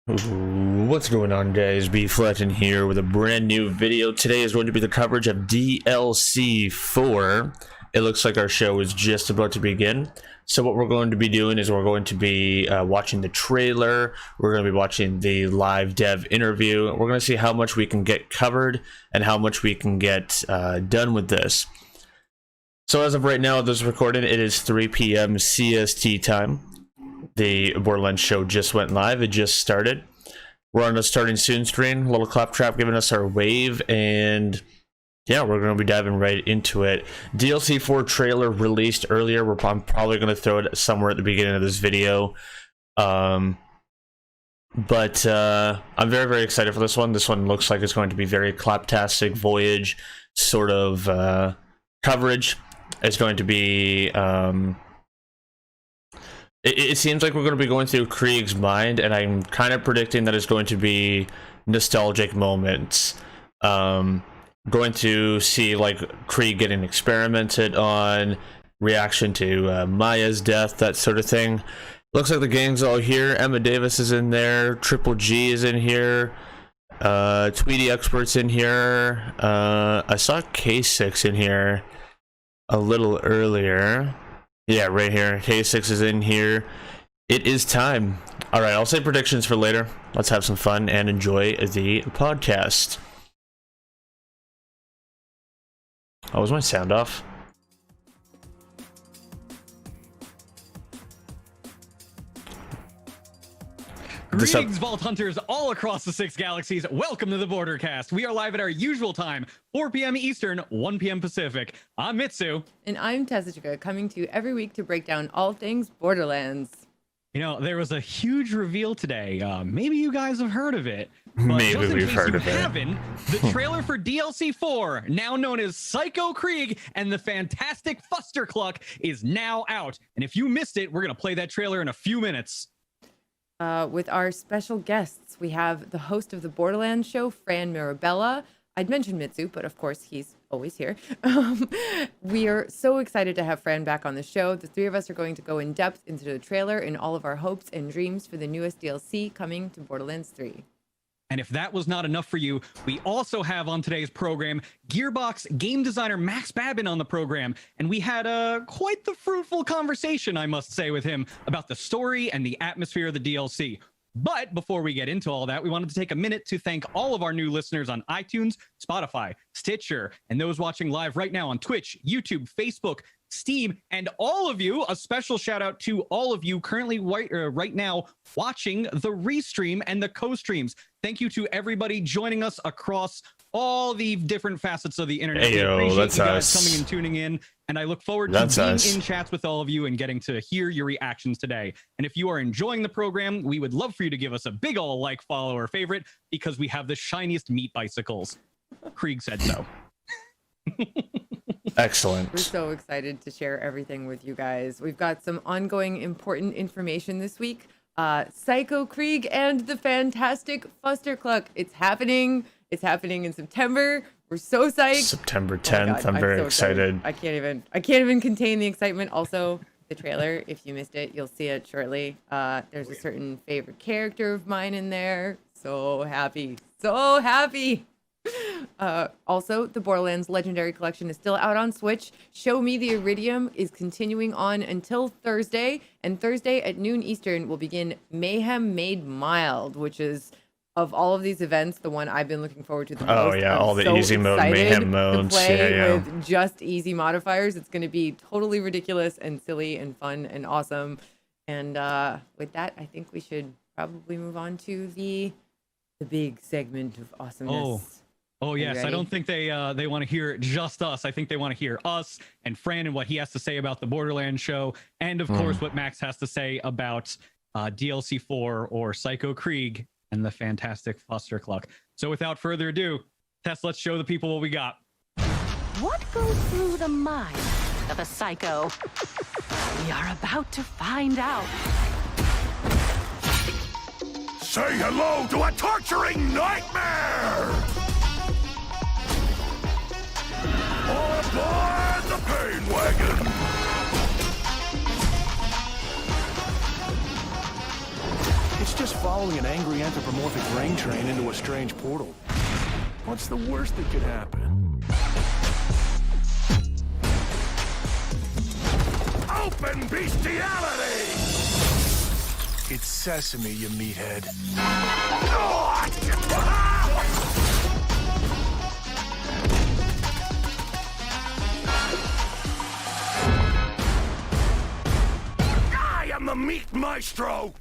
What's going on, guys? B Fletton here with a brand new video. Today is going to be the coverage of DLC 4. It looks like our show is just about to begin. So what we're going to be doing is we're going to be watching the trailer. We're going to be watching the live dev interview. We're going to see how much we can get covered and how much we can get done with this. So as of right now, this recording, it is 3 p.m. CST time. The Borderlands show just went live. It just started. We're on a starting soon screen. A little Claptrap giving us our wave, and yeah, we're going to be diving right into it. DLC 4 trailer released earlier. I'm probably going to throw it somewhere at the beginning of this video. But I'm very, very excited for this one. This one looks like it's going to be very Claptastic Voyage sort of coverage. It's going to be... It seems like we're going to be going through Krieg's mind, and I'm kind of predicting that it's going to be nostalgic moments. Going to see like Krieg getting experimented on, reaction to Maya's death, that sort of thing. Looks like the gang's all here. Emma Davis is in there. Triple G is in here. Tweety Expert's in here. I saw K6 in here a little earlier. Yeah, right here. K6 is in here. It is time. All right, I'll say predictions for later. Let's have some fun and enjoy the podcast. Oh, was my sound off? Greetings, Vault Hunters all across the 6 galaxies. Welcome to the Bordercast. We are live at our usual time, 4 p.m. Eastern, 1 p.m. Pacific. I'm Mitsu. And I'm Tezuka, coming to you every week to break down all things Borderlands. You know, there was a huge reveal today. Maybe you guys have heard of it. But maybe we've heard of it. The trailer for DLC 4, now known as Psycho Krieg and the Fantastic Fustercluck, is now out. And if you missed it, we're going to play that trailer in a few minutes. With our special guests, we have the host of the Borderlands show, Fran Mirabella. I'd mentioned Mitsu, but of course he's always here. We are so excited to have Fran back on the show. The three of us are going to go in depth into the trailer and all of our hopes and dreams for the newest DLC coming to Borderlands 3. And if that was not enough for you, we also have on today's program Gearbox game designer Max Babin on the program. And we had quite the fruitful conversation, I must say, with him about the story and the atmosphere of the DLC. But before we get into all that, we wanted to take a minute to thank all of our new listeners on iTunes, Spotify, Stitcher, and those watching live right now on Twitch, YouTube, Facebook, Steam, and all of you. A special shout out to all of you currently right now watching the restream and the co-streams. Thank you to everybody joining us across all the different facets of the internet. Ayo, appreciate that's you guys us. coming and tuning in, and I look forward to being in chats with all of you and getting to hear your reactions today. And if you are enjoying the program, we would love for you to give us a big ol' like, follow, or favorite, because we have the shiniest meat bicycles. Krieg said so. Excellent. We're so excited to share everything with you guys. We've got some ongoing important information this week. Psycho Krieg and the Fantastic Fustercluck. It's happening. It's happening in September. We're so psyched. September 10th. Oh, I'm very so excited. I can't even contain the excitement. Also, the trailer, if you missed it, you'll see it shortly. There's a certain favorite character of mine in there. So happy. So happy. Also, the Borderlands Legendary Collection is still out on Switch. Show Me the Iridium is continuing on until Thursday, and Thursday at noon Eastern will begin Mayhem Made Mild, which is, of all of these events, the one I've been looking forward to the most. Oh yeah, I'm all the so easy mode, mayhem modes. to play Yeah. with just easy modifiers. It's going to be totally ridiculous and silly and fun and awesome. And with that, I think we should probably move on to the big segment of awesomeness. Oh yes, I don't think they want to hear just us. I think they want to hear us and Fran and what he has to say about the Borderlands show, and of course what Max has to say about DLC 4 or Psycho Krieg and the Fantastic Fustercluck. So without further ado, Tess, let's show the people what we got. What goes through the mind of a psycho? We are about to find out. Say hello to a torturing nightmare! Aboard the pain wagon! just following an angry anthropomorphic brain train into a strange portal. What's the worst that could happen? Open bestiality! It's sesame, you meathead. I am the meat maestro!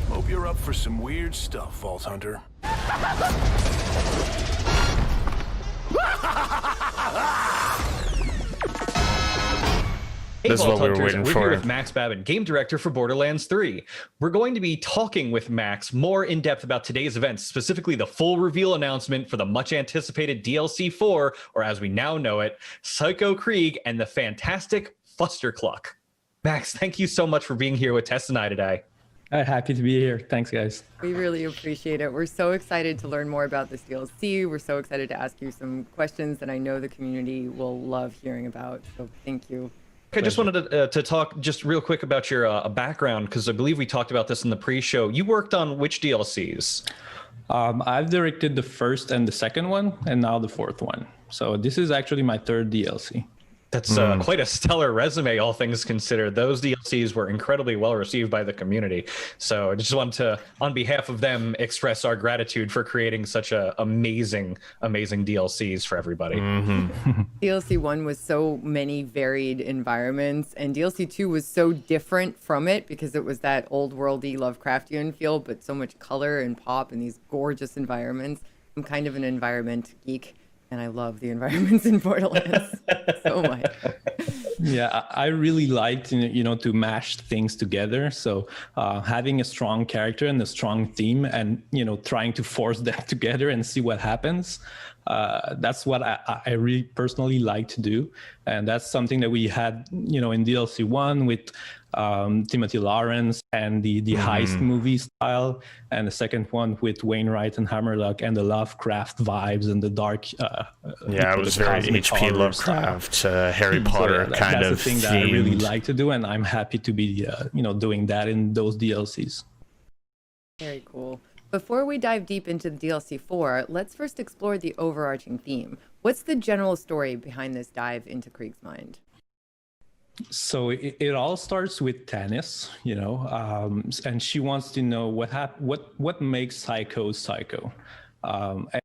Hope you're up for some weird stuff, Vault Hunter. Hey, This is Vault what we were Hunters, waiting we're for. here with Max Babin, game director for Borderlands 3. We're going to be talking with Max more in depth about today's events, specifically the full reveal announcement for the much anticipated DLC 4, or as we now know it, Psycho Krieg and the fantastic Fustercluck. Max, thank you so much for being here with Tess and I today. Happy to be here. Thanks, guys. We really appreciate it. We're so excited to learn more about this DLC. We're so excited to ask you some questions that I know the community will love hearing about. So thank you. I just wanted to talk just real quick about your background, because I believe we talked about this in the pre-show. You worked on which DLCs? I've directed the first and the second one, and now the fourth one. So this is actually my third DLC. That's quite a stellar resume, all things considered. Those DLCs were incredibly well received by the community. So I just wanted to, on behalf of them, express our gratitude for creating such amazing DLCs for everybody. DLC 1 was so many varied environments, and DLC 2 was so different from it because it was that old worldy Lovecraftian feel, but so much color and pop and these gorgeous environments. I'm kind of an environment geek, and I love the environments in Borderlands so much. Yeah, I really liked, to mash things together. So having a strong character and a strong theme and, trying to force that together and see what happens. That's what I really personally like to do. And that's something that we had, in DLC 1 with Timothy Lawrence and the heist movie style, and the second one with Wainwright and Hammerlock and the Lovecraft vibes and the dark. Yeah, it was very H.P. Lovecraft, Harry Potter kind that's of the thing themed. that I really like to do, and I'm happy to be, doing that in those DLCs. Very cool. Before we dive deep into the DLC 4, let's first explore the overarching theme. What's the general story behind this dive into Krieg's mind? So it all starts with Tanis, and she wants to know what makes Psycho Psycho.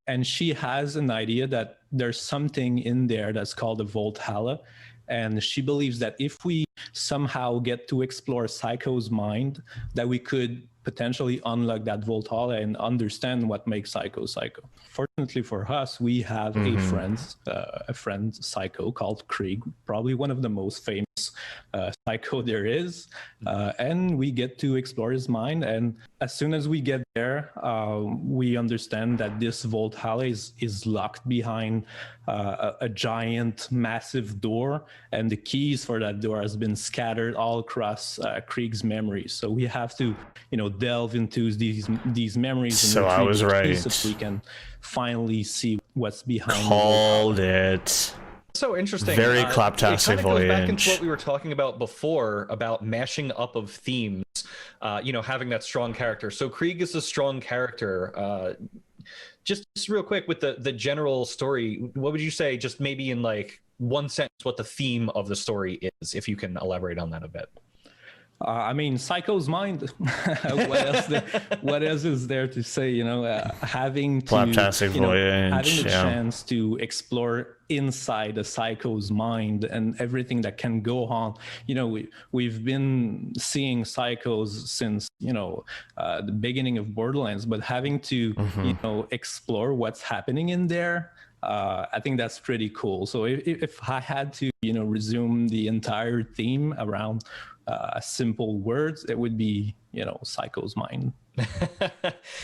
And she has an idea that there's something in there that's called the Valhalla. And she believes that if we somehow get to explore Psycho's mind, that we could potentially unlock that Valhalla and understand what makes Psycho Psycho. Fortunately for us, we have a friend Psycho called Krieg, probably one of the most famous Psycho there is, and we get to explore his mind. And as soon as we get there, we understand that this Valhalla is locked behind a giant, massive door, and the keys for that door has been scattered all across Krieg's memories. So we have to, delve into these memories. And So I was right. So we can finally see what's behind. Called it. So interesting. Very It Claptastic kind of goes back into Voyage. what we were talking about before about mashing up of themes, having that strong character. So Krieg is a strong character. Just real quick with the general story, what would you say, just maybe in like one sentence, what the theme of the story is, if you can elaborate on that a bit? Psycho's mind. What else is there to say? Having to, Claptastic Voyage, having the yeah. chance to explore inside a psycho's mind and everything that can go on. We've been seeing psychos since the beginning of Borderlands, but having to explore what's happening in there. I think that's pretty cool. So if I had to, resume the entire theme around simple words, it would be, Psycho's mind.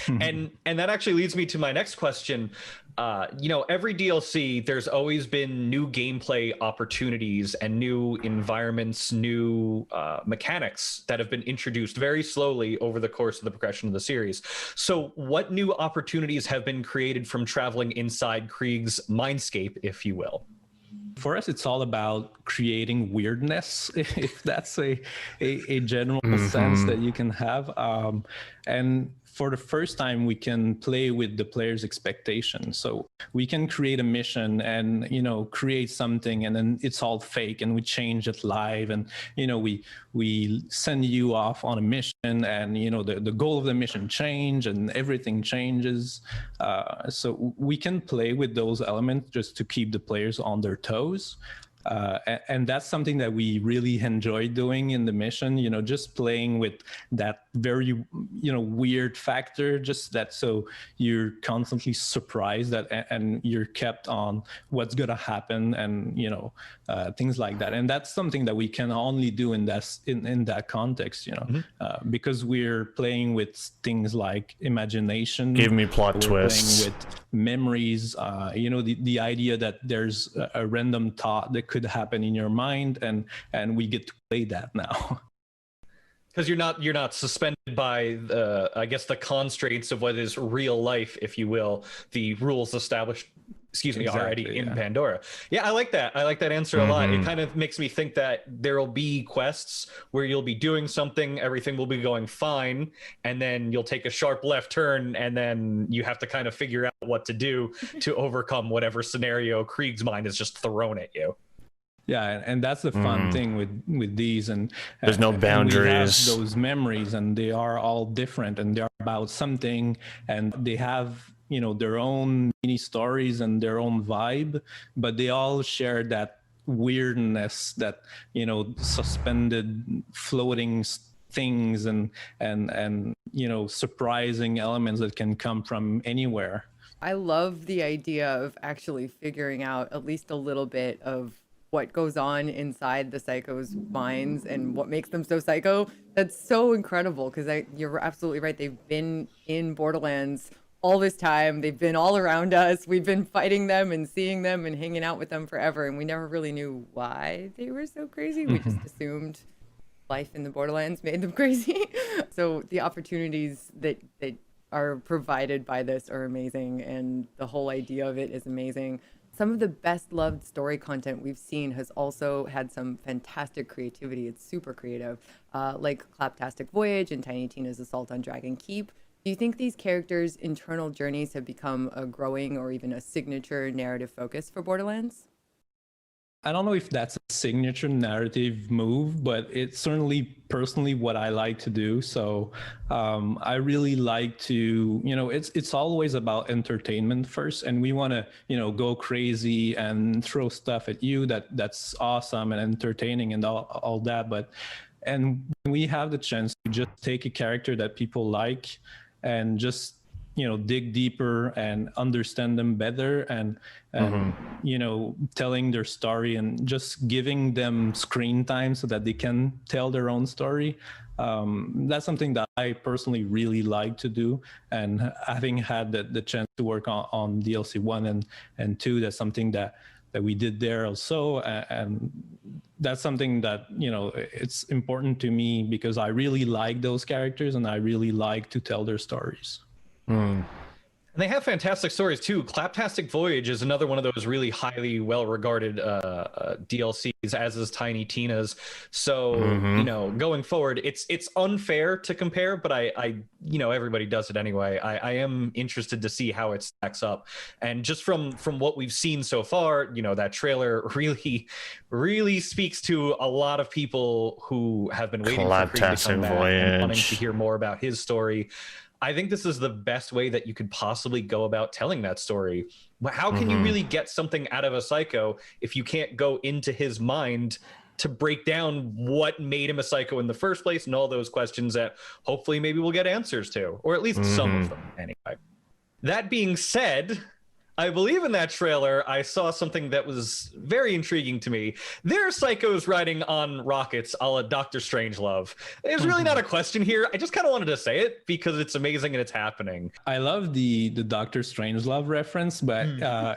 and that actually leads me to my next question. Every DLC, there's always been new gameplay opportunities and new environments, new mechanics that have been introduced very slowly over the course of the progression of the series. So what new opportunities have been created from traveling inside Krieg's mindscape, if you will? For us, it's all about creating weirdness, if that's a general sense that you can have. And for the first time, we can play with the player's expectations. So we can create a mission and, create something, and then it's all fake, and we change it live. And, we send you off on a mission, and, the goal of the mission change, and everything changes. So we can play with those elements just to keep the players on their toes. And that's something that we really enjoy doing in the mission, just playing with that very, weird factor, just that so you're constantly surprised that and you're kept on what's going to happen, and, things like that. And that's something that we can only do in that context, because we're playing with things like imagination. Give me plot twists. Playing with memories, the idea that there's a random thought that could happen in your mind, and we get to play that now. Because you're not suspended by the constraints of what is real life, if you will, the rules established already in Pandora. Yeah, I like that answer a lot. It kind of makes me think that there'll be quests where you'll be doing something, everything will be going fine, and then you'll take a sharp left turn, and then you have to kind of figure out what to do to overcome whatever scenario Krieg's mind has just thrown at you. Yeah, and that's the fun thing with these, and there's no boundaries. We have those memories, and they are all different, and they're about something, and they have their own mini stories and their own vibe, but they all share that weirdness, that suspended, floating things, and surprising elements that can come from anywhere. I love the idea of actually figuring out at least a little bit of what goes on inside the psychos' minds and what makes them so psycho. That's so incredible, because you're absolutely right. They've been in Borderlands all this time. They've been all around us. We've been fighting them and seeing them and hanging out with them forever, and we never really knew why they were so crazy. We just assumed life in the Borderlands made them crazy. So the opportunities that are provided by this are amazing, and the whole idea of it is amazing. Some of the best loved story content we've seen has also had some fantastic creativity. It's super creative, like Claptastic Voyage and Tiny Tina's Assault on Dragon Keep. Do you think these characters' internal journeys have become a growing or even a signature narrative focus for Borderlands? I don't know if that's a signature narrative move, but it's certainly personally what I like to do. So I really like to, it's always about entertainment first, and we want to, go crazy and throw stuff at you that's awesome and entertaining and all that. And we have the chance to just take a character that people like and just dig deeper and understand them better, and telling their story and just giving them screen time so that they can tell their own story. That's something that I personally really like to do, and having had the chance to work on DLC 1 and 2, that's something that we did there also, and that's something that it's important to me because I really like those characters and I really like to tell their stories. And they have fantastic stories too. Claptastic Voyage is another one of those really highly well-regarded DLCs, as is Tiny Tina's. So going forward, it's unfair to compare, but I everybody does it anyway. I am interested to see how it stacks up. And just from what we've seen so far, that trailer really speaks to a lot of people who have been waiting for Krieg to come back and wanting to hear more about his story. I think this is the best way that you could possibly go about telling that story. How can you really get something out of a psycho if you can't go into his mind to break down what made him a psycho in the first place, and all those questions that hopefully maybe we'll get answers to, or at least some of them anyway. That being said, I believe in that trailer, I saw something that was very intriguing to me. There are psychos riding on rockets a la Doctor Strangelove. There's really not a question here. I just kind of wanted to say it because it's amazing and it's happening. I love the Doctor Strangelove reference, but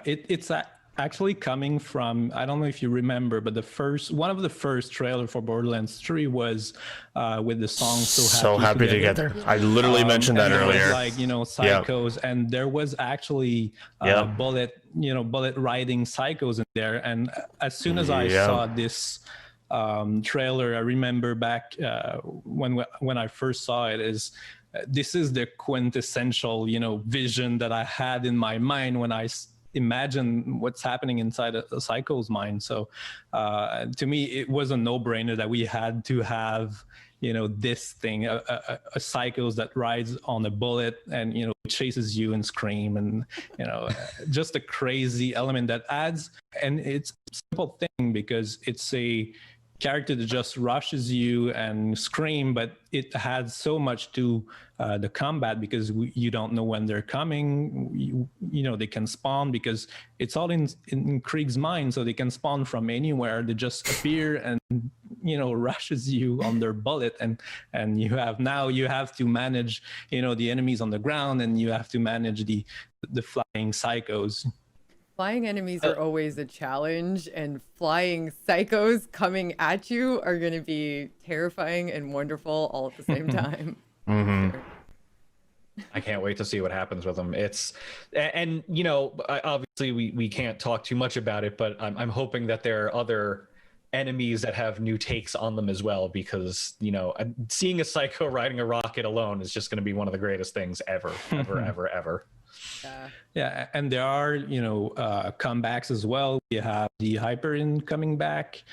it's actually coming from, I don't know if you remember, but one of the first trailer for Borderlands 3 was with the song So Happy Together. I literally mentioned that earlier. It was like, psychos, and there was actually bullet riding psychos in there. And as soon as I saw this trailer, I remember back when I first saw it, this is the quintessential vision that I had in my mind when I imagine what's happening inside a psycho's mind. So to me, it was a no-brainer that we had to have this thing, a psychos that rides on a bullet and chases you and scream, and just a crazy element that adds. And it's a simple thing because it's a character that just rushes you and scream, but it adds so much to the combat because you don't know when they're coming. They can spawn because it's all in Krieg's mind, so they can spawn from anywhere. They just appear and rushes you on their bullet, and you have to manage the enemies on the ground, and you have to manage the flying psychos. Flying enemies are always a challenge, and flying psychos coming at you are going to be terrifying and wonderful all at the same time. Mm-hmm. I can't wait to see what happens with them. Obviously we can't talk too much about it, but I'm hoping that there are other enemies that have new takes on them as well, because seeing a psycho riding a rocket alone is just going to be one of the greatest things ever. Yeah, and there are comebacks as well. We have the Hyperion coming back.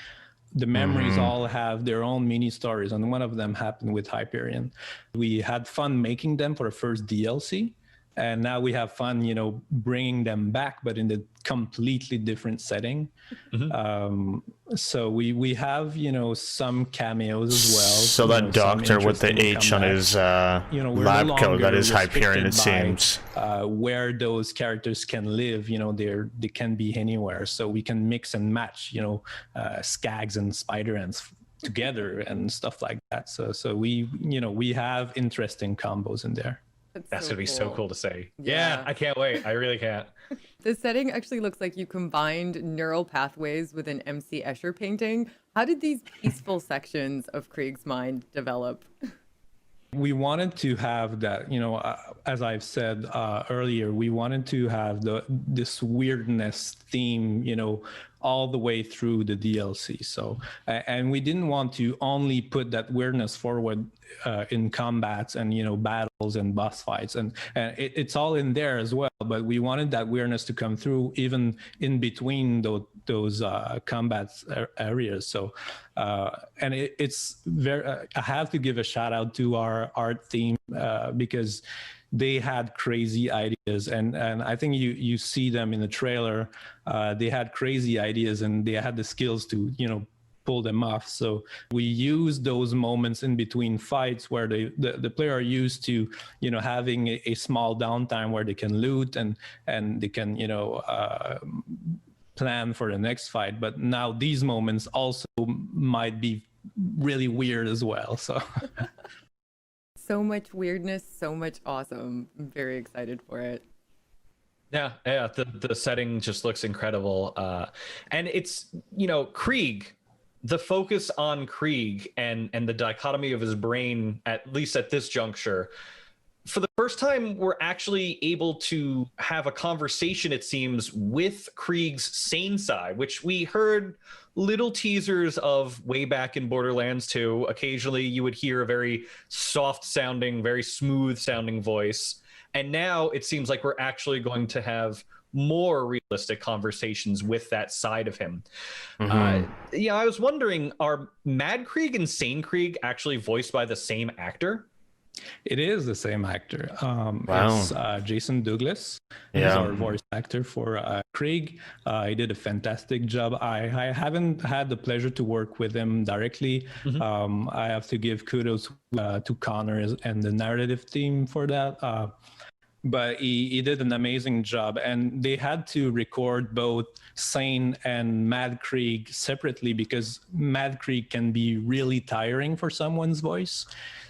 The memories all have their own mini stories, and one of them happened with Hyperion. We had fun making them for the first DLC, and now we have fun bringing them back, but in a completely different setting. So we have some cameos as well. So that doctor with the H on his lab coat, that is Hyperion, it seems. Where those characters can live, they can be anywhere. So we can mix and match, Skags and Spider Ants together and stuff like that. So we have interesting combos in there. That's gonna be so cool to say. Yeah, I can't wait. I really can't. The setting actually looks like you combined neural pathways with an MC Escher painting. How did these peaceful sections of Krieg's mind develop? We wanted to have that, as I've said earlier, we wanted to have this weirdness theme, all the way through the DLC. So, and we didn't want to only put that weirdness forward in combats and, battles and boss fights. And it's all in there as well. But we wanted that weirdness to come through even in between those combat areas. So, and it's very, I have to give a shout out to our art team because they had crazy ideas, and I think you see them in the trailer. They had crazy ideas, and they had the skills to pull them off. So we use those moments in between fights where the player are used to having a small downtime where they can loot and they can plan for the next fight. But now these moments also might be really weird as well. So. So much weirdness, so much awesome. I'm very excited for it. Yeah, the setting just looks incredible. And it's, Krieg, the focus on Krieg and the dichotomy of his brain, at least at this juncture, for the first time, we're actually able to have a conversation, it seems, with Krieg's sane side, which we heard little teasers of way back in Borderlands 2. Occasionally, you would hear a very soft-sounding, very smooth-sounding voice. And now it seems like we're actually going to have more realistic conversations with that side of him. I was wondering, are Mad Krieg and Sane Krieg actually voiced by the same actor? It is the same actor. Wow. It's Jason Douglas. He's our voice actor for Krieg. He did a fantastic job. I haven't had the pleasure to work with him directly. I have to give kudos to Connor and the narrative team for that. but he did an amazing job. And they had to record both Sane and Mad Krieg separately because Mad Krieg can be really tiring for someone's voice.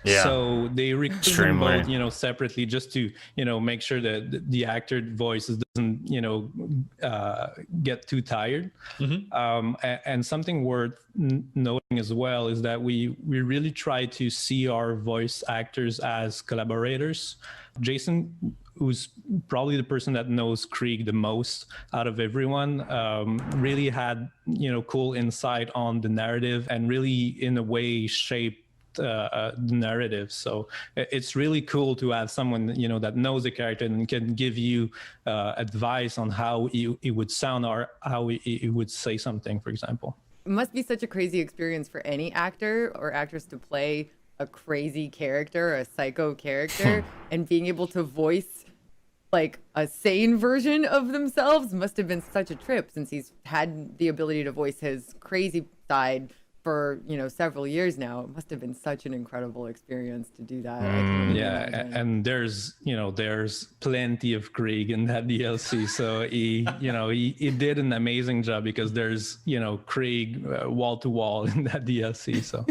Yeah. So they recorded them both, separately, just to, make sure that the actor voice doesn't, get too tired. And something worth noting as well is that we really try to see our voice actors as collaborators. Jason, who's probably the person that knows Krieg the most out of everyone, really had, cool insight on the narrative and really, in a way, shaped the narrative. So it's really cool to have someone, that knows the character and can give you advice on how it would sound or how it would say something, for example. It must be such a crazy experience for any actor or actress to play a crazy character, a psycho character, and being able to voice like a sane version of themselves must have been such a trip, since he's had the ability to voice his crazy side for, several years now. It must have been such an incredible experience to do that. Yeah, and there's plenty of Krieg in that DLC. So he did an amazing job, because there's Krieg wall to wall in that DLC. So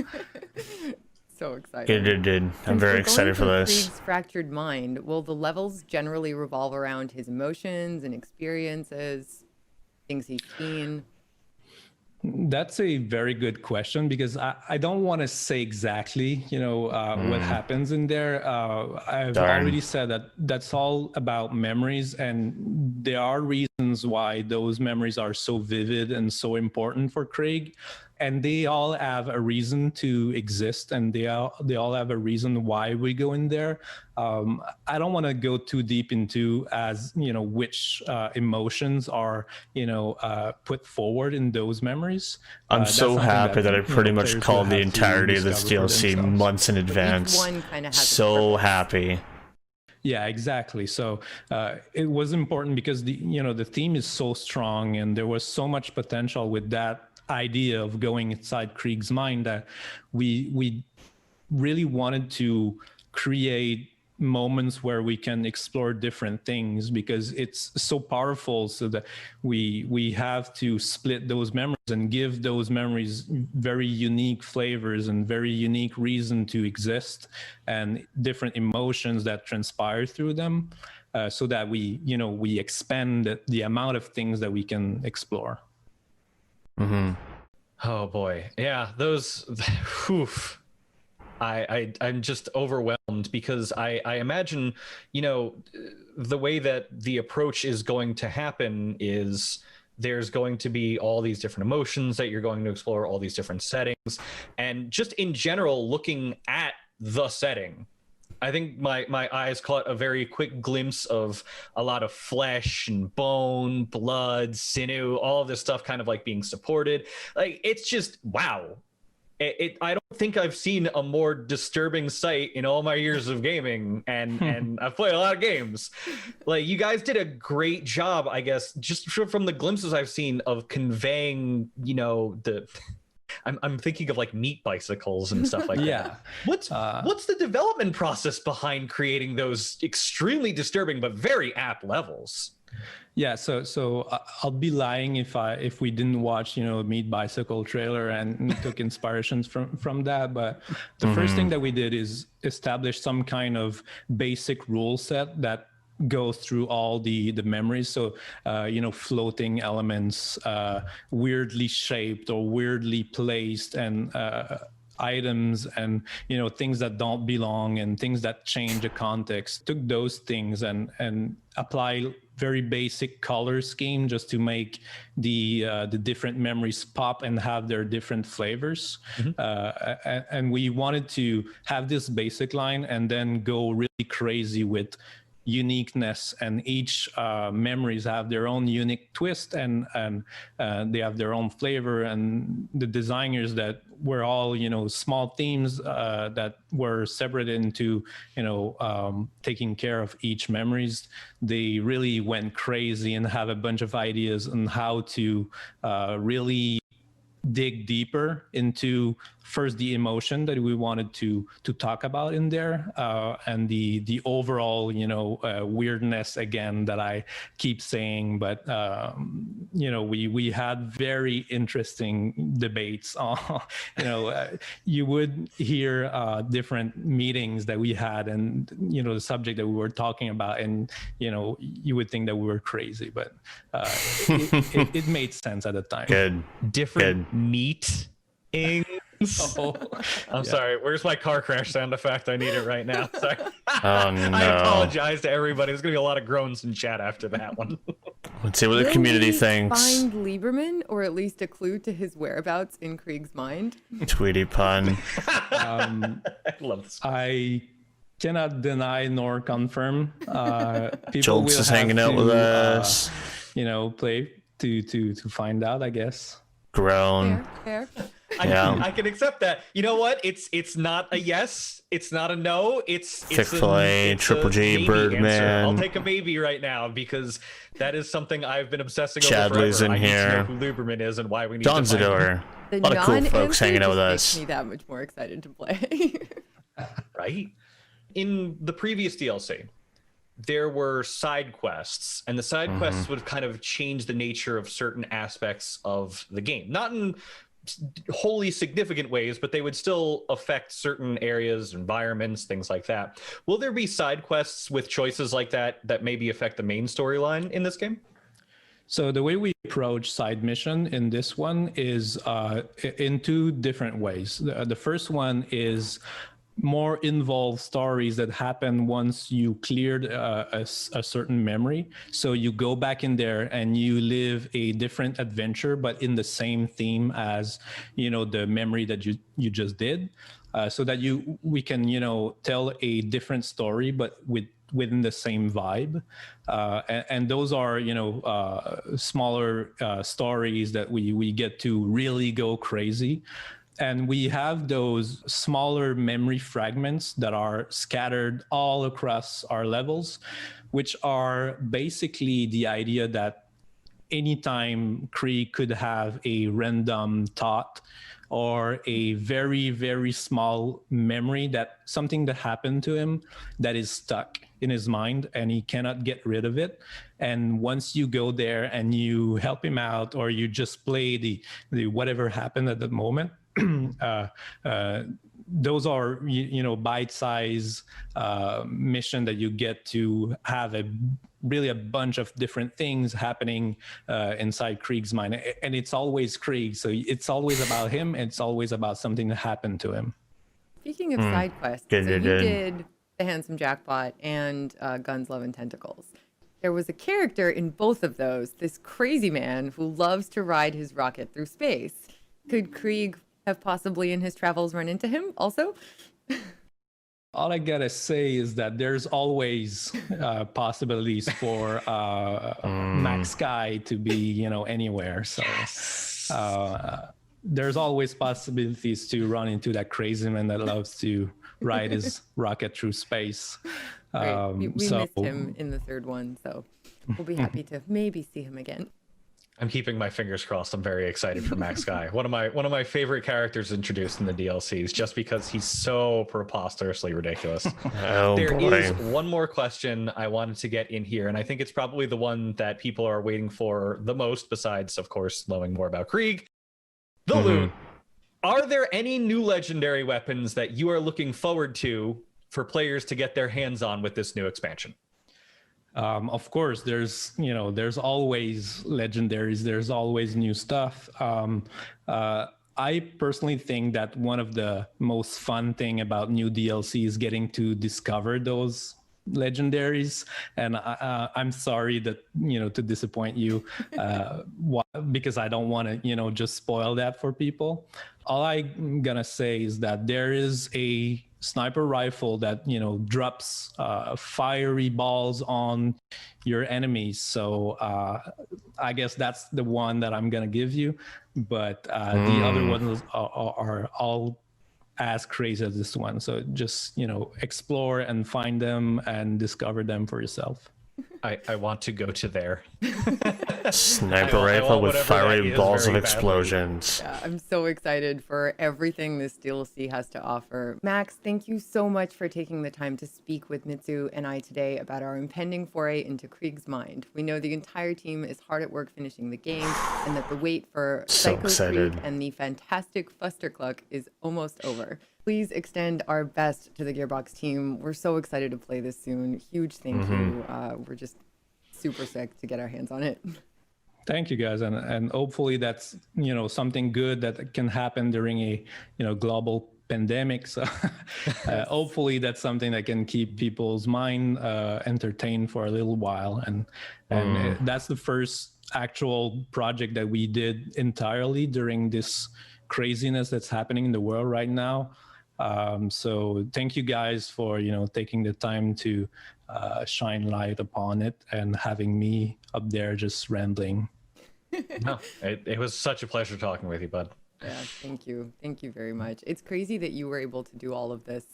so excited. It did. I'm very excited for this. Krieg's fractured mind. Will the levels generally revolve around his emotions and experiences, things he's seen? That's a very good question, because I don't want to say exactly, what happens in there. I've already said that that's all about memories, and there are reasons why those memories are so vivid and so important for Krieg. And they all have a reason to exist, and they all have a reason why we go in there. I don't want to go too deep into which emotions are put forward in those memories. I'm so happy that I pretty much called the entirety of this DLC months in advance. Each one kind of has so happy. Yeah, exactly. So it was important because the theme is so strong, and there was so much potential with that idea of going inside Krieg's mind, that we really wanted to create moments where we can explore different things, because it's so powerful. So that we have to split those memories and give those memories very unique flavors and very unique reason to exist, and different emotions that transpire through them, so that we expand the amount of things that we can explore. Oh boy, yeah, those. I'm just overwhelmed, because I imagine, the way that the approach is going to happen is there's going to be all these different emotions that you're going to explore, all these different settings, and just in general, looking at the setting, I think my eyes caught a very quick glimpse of a lot of flesh and bone, blood, sinew, all of this stuff kind of like being supported. Like, it's just, wow. I don't think I've seen a more disturbing sight in all my years of gaming, and I've played a lot of games. Like, you guys did a great job, I guess, just from the glimpses I've seen of conveying, I'm thinking of like meat bicycles and stuff like that. What's the development process behind creating those extremely disturbing but very apt levels? Yeah, so I'll be lying if we didn't watch Meat Bicycle trailer and took inspirations from that. But the first thing that we did is establish some kind of basic rule set that goes through all the memories. So floating elements, weirdly shaped or weirdly placed, and items, and things that don't belong, and things that change the context. Took those things and apply very basic color scheme just to make the different memories pop and have their different flavors. And we wanted to have this basic line and then go really crazy with uniqueness, and each memories have their own unique twist, and they have their own flavor. And the designers that were all small themes that were separated into taking care of each memories, they really went crazy and have a bunch of ideas on how to really dig deeper into first the emotion that we wanted to talk about in there, and the overall, weirdness again that I keep saying. But we had very interesting debates on, you would hear different meetings that we had, and the subject that we were talking about, and you would think that we were crazy, but it made sense at the time. Good. Different meetings. Oh, I'm sorry. Where's my car crash sound effect? I need it right now. Sorry. Oh, no. I apologize to everybody. There's gonna be a lot of groans in chat after that one. Let's see what the community Will we thinks. find Lieberman, or at least a clue to his whereabouts in Krieg's mind? Tweety pun. I love this. I cannot deny nor confirm. People Jolts will is have hanging out to, with us. Play to find out, I guess. Grown. Fair. I can accept that. You know what? It's not a yes. It's not a no. It's Chick-fil-A, Triple G, maybe Birdman. answer. I'll take a maybe right now because that is something I've been obsessing over Chadley's forever. in I need to here. know who Lieberman is and why we need to find him. Donzador. The A lot of cool folks non-answer hanging out with just us. makes me that much more excited to play. Right? In the previous DLC, there were side quests, and the side quests would kind of change the nature of certain aspects of the game. Not in wholly significant ways, but they would still affect certain areas, environments, things like that. Will there be side quests with choices like that that maybe affect the main storyline in this game? So the way we approach side mission in this one is in two different ways. The first one is more involved stories that happen once you cleared a certain memory. So you go back in there and you live a different adventure, but in the same theme as, the memory that you just did, so that we can, tell a different story, but within the same vibe. And those are, smaller stories that we get to really go crazy. And we have those smaller memory fragments that are scattered all across our levels, which are basically the idea that anytime Krieg could have a random thought or a very, very small memory, that something that happened to him that is stuck in his mind and he cannot get rid of it. And once you go there and you help him out, or you just play the whatever happened at the moment, those are bite-sized mission that you get to have really a bunch of different things happening inside Krieg's mind, and it's always Krieg, so it's always about him. It's always about something that happened to him. Speaking of side quests, Good. you did The Handsome Jackpot and Guns, Love, and Tentacles. There was a character in both of those, this crazy man who loves to ride his rocket through space. Could Krieg have possibly in his travels run into him also? All I gotta say is that there's always possibilities for Max Sky to be, anywhere. So there's always possibilities to run into that crazy man that loves to ride his rocket through space. Right. We missed him in the third one, so we'll be happy to maybe see him again. I'm keeping my fingers crossed. I'm very excited for Max Guy. One of my favorite characters introduced in the DLCs, just because he's so preposterously ridiculous. Oh, There boy. is one more question I wanted to get in here, and I think it's probably the one that people are waiting for the most, besides, of course, knowing more about Krieg. The loot. Are there any new legendary weapons that you are looking forward to for players to get their hands on with this new expansion? Of course, there's always legendaries. There's always new stuff. I personally think that one of the most fun thing about new DLC is getting to discover those legendaries. And I'm sorry that, to disappoint you, because I don't want to, just spoil that for people. All I'm gonna say is that there is a sniper rifle that drops fiery balls on your enemies, so I guess that's the one that I'm gonna give you, but the other ones are all as crazy as this one, so just explore and find them and discover them for yourself. I want to go to there. Sniper I rifle want with whatever that fiery is balls of very badly. explosions. Yeah, I'm so excited for everything this DLC has to offer. Max, thank you so much for taking the time to speak with Mitsu and I today about our impending foray into Krieg's mind. We know the entire team is hard at work finishing the game, and that the wait for So Psycho excited. Krieg and the fantastic Fustercluck is almost over. Please extend our best to the Gearbox team. We're so excited to play this soon. Huge thank you. We're just super sick to get our hands on it. Thank you guys, and hopefully that's something good that can happen during a global pandemic. So hopefully that's something that can keep people's mind entertained for a little while, and that's the first actual project that we did entirely during this craziness that's happening in the world right now. So thank you guys for taking the time to shine light upon it and having me up there just rambling. No, it was such a pleasure talking with you, bud. Yeah, thank you. Thank you very much. It's crazy that you were able to do all of this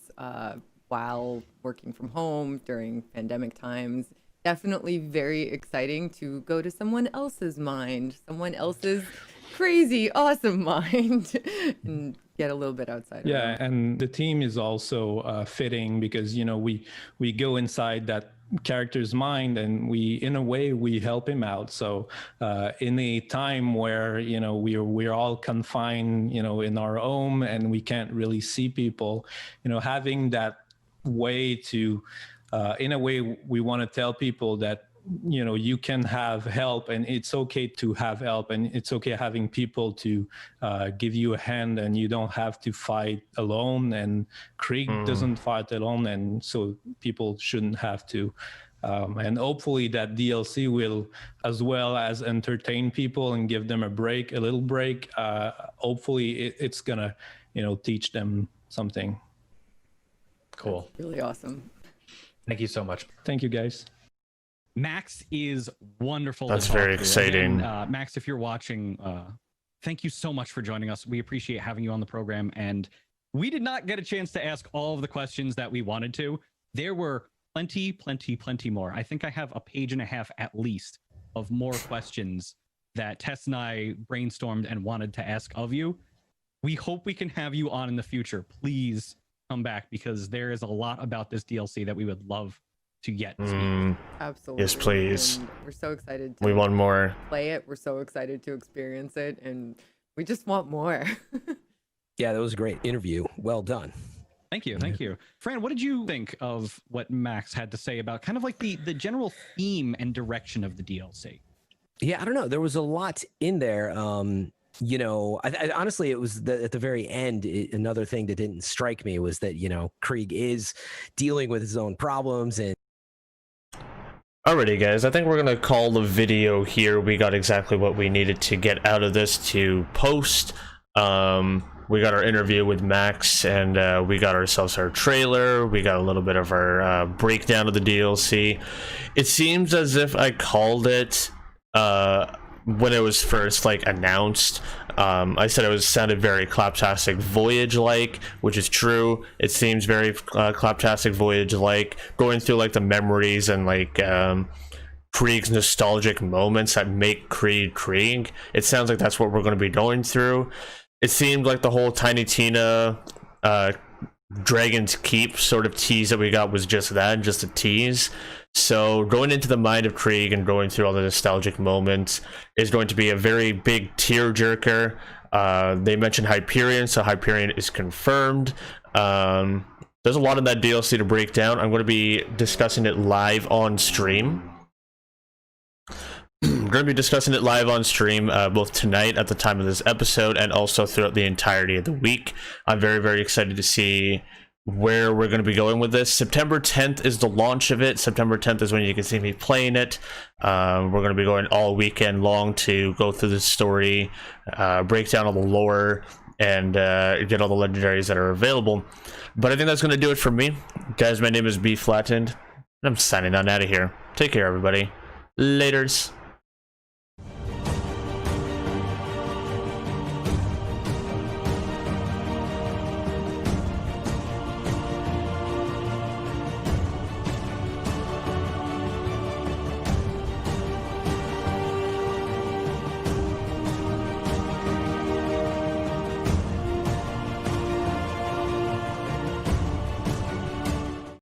while working from home during pandemic times. Definitely very exciting to go to someone else's mind, someone else's crazy, awesome mind, and get a little bit outside. Yeah, and the team is also fitting because we go inside that character's mind, and in a way we help him out. So in a time where we're all confined in our home and we can't really see people, having that way to in a way we want to tell people that you can have help, and it's okay to have help, and it's okay having people to give you a hand, and you don't have to fight alone, and Krieg doesn't fight alone, and so people shouldn't have to. And hopefully that DLC will, as well as entertain people and give them a little break, hopefully it's gonna teach them something. Cool. That's really awesome. Thank you so much. Thank you guys. Max is wonderful. That's to talk very to. exciting. And, Max, if you're watching, thank you so much for joining us. We appreciate having you on the program. And we did not get a chance to ask all of the questions that we wanted to. There were plenty more. I think I have a page and a half at least of more questions that Tess and I brainstormed and wanted to ask of you. We hope we can have you on in the future. Please come back, because there is a lot about this DLC that we would love to get. Absolutely. Yes, please. And we're so excited to We want more. play it. We're so excited to experience it, and we just want more. Yeah, that was a great interview. Well done. Thank you. Fran, what did you think of what Max had to say about kind of like the general theme and direction of the DLC? Yeah, I don't know. There was a lot in there. I honestly, it was at the very end, another thing that didn't strike me was that, Krieg is dealing with his own problems. And Alrighty guys, I think we're gonna call the video here. We got exactly what we needed to get out of this to post. We got our interview with Max, and we got ourselves our trailer. We got a little bit of our breakdown of the DLC. It seems as if I called it when it was first announced. I said it sounded very Claptastic Voyage like, which is true. It seems very Claptastic Voyage like, going through the memories and Krieg's nostalgic moments that make Krieg. It sounds like that's what we're going to be going through. It seemed like the whole Tiny Tina Dragon's Keep sort of tease that we got was just that, just a tease. So going into the mind of Krieg and going through all the nostalgic moments is going to be a very big tearjerker. They mentioned Hyperion, so Hyperion is confirmed. There's a lot in that DLC to break down. I'm going to be discussing it live on stream. We're going to be discussing it live on stream both tonight at the time of this episode and also throughout the entirety of the week. I'm very, very excited to see where we're going to be going with this. September 10th is the launch of it. September 10th is when you can see me playing it. We're going to be going all weekend long to go through the story, break down all the lore, and get all the legendaries that are available. But I think that's going to do it for me. Guys, my name is B Flattened, and I'm signing on out of here. Take care, everybody. Laters.